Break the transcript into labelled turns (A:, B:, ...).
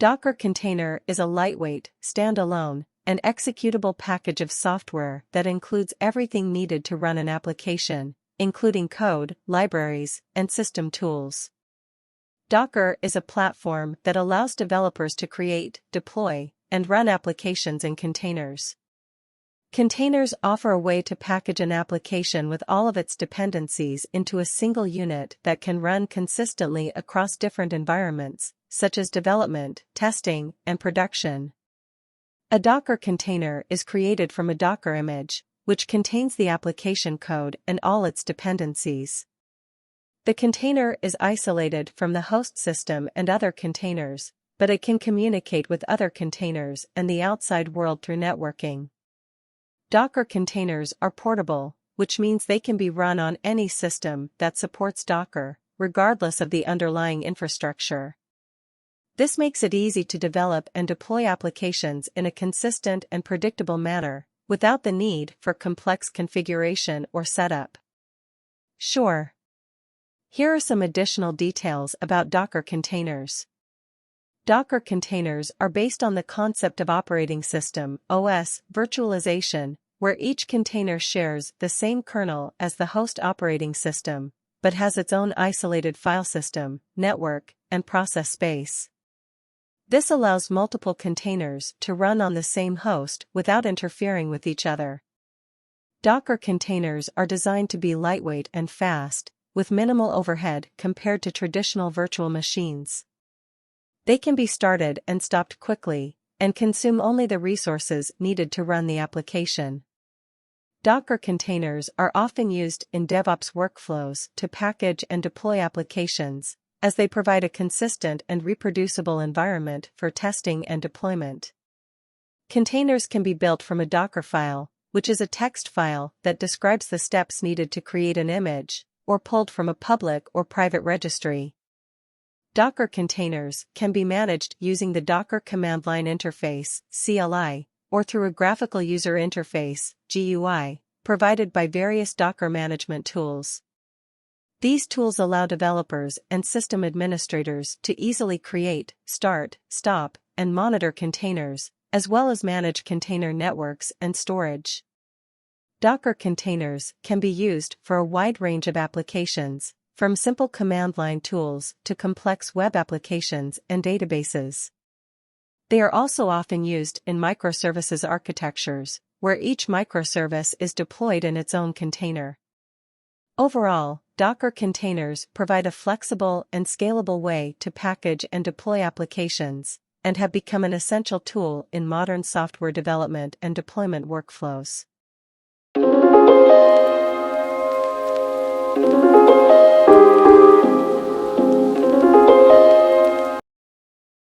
A: Docker container is a lightweight, standalone, and executable package of software that includes everything needed to run an application, including code, libraries, and system tools. Docker is a platform that allows developers to create, deploy, and run applications in containers. Containers offer a way to package an application with all of its dependencies into a single unit that can run consistently across different environments, such as development, testing, and production. A Docker container is created from a Docker image, which contains the application code and all its dependencies. The container is isolated from the host system and other containers, but it can communicate with other containers and the outside world through networking. Docker containers are portable, which means they can be run on any system that supports Docker, regardless of the underlying infrastructure. This makes it easy to develop and deploy applications in a consistent and predictable manner, without the need for complex configuration or setup. Sure. Here are some additional details about Docker containers. Docker containers are based on the concept of operating system (OS) virtualization, where each container shares the same kernel as the host operating system, but has its own isolated file system, network, and process space. This allows multiple containers to run on the same host without interfering with each other. Docker containers are designed to be lightweight and fast, with minimal overhead compared to traditional virtual machines. They can be started and stopped quickly, and consume only the resources needed to run the application. Docker containers are often used in DevOps workflows to package and deploy applications, as they provide a consistent and reproducible environment for testing and deployment. Containers can be built from a Docker file, which is a text file that describes the steps needed to create an image, or pulled from a public or private registry. Docker containers can be managed using the Docker Command Line Interface (CLI), or through a graphical user interface (GUI), provided by various Docker management tools. These tools allow developers and system administrators to easily create, start, stop, and monitor containers, as well as manage container networks and storage. Docker containers can be used for a wide range of applications, from simple command line tools to complex web applications and databases. They are also often used in microservices architectures, where each microservice is deployed in its own container. Overall, Docker containers provide a flexible and scalable way to package and deploy applications, and have become an essential tool in modern software development and deployment workflows.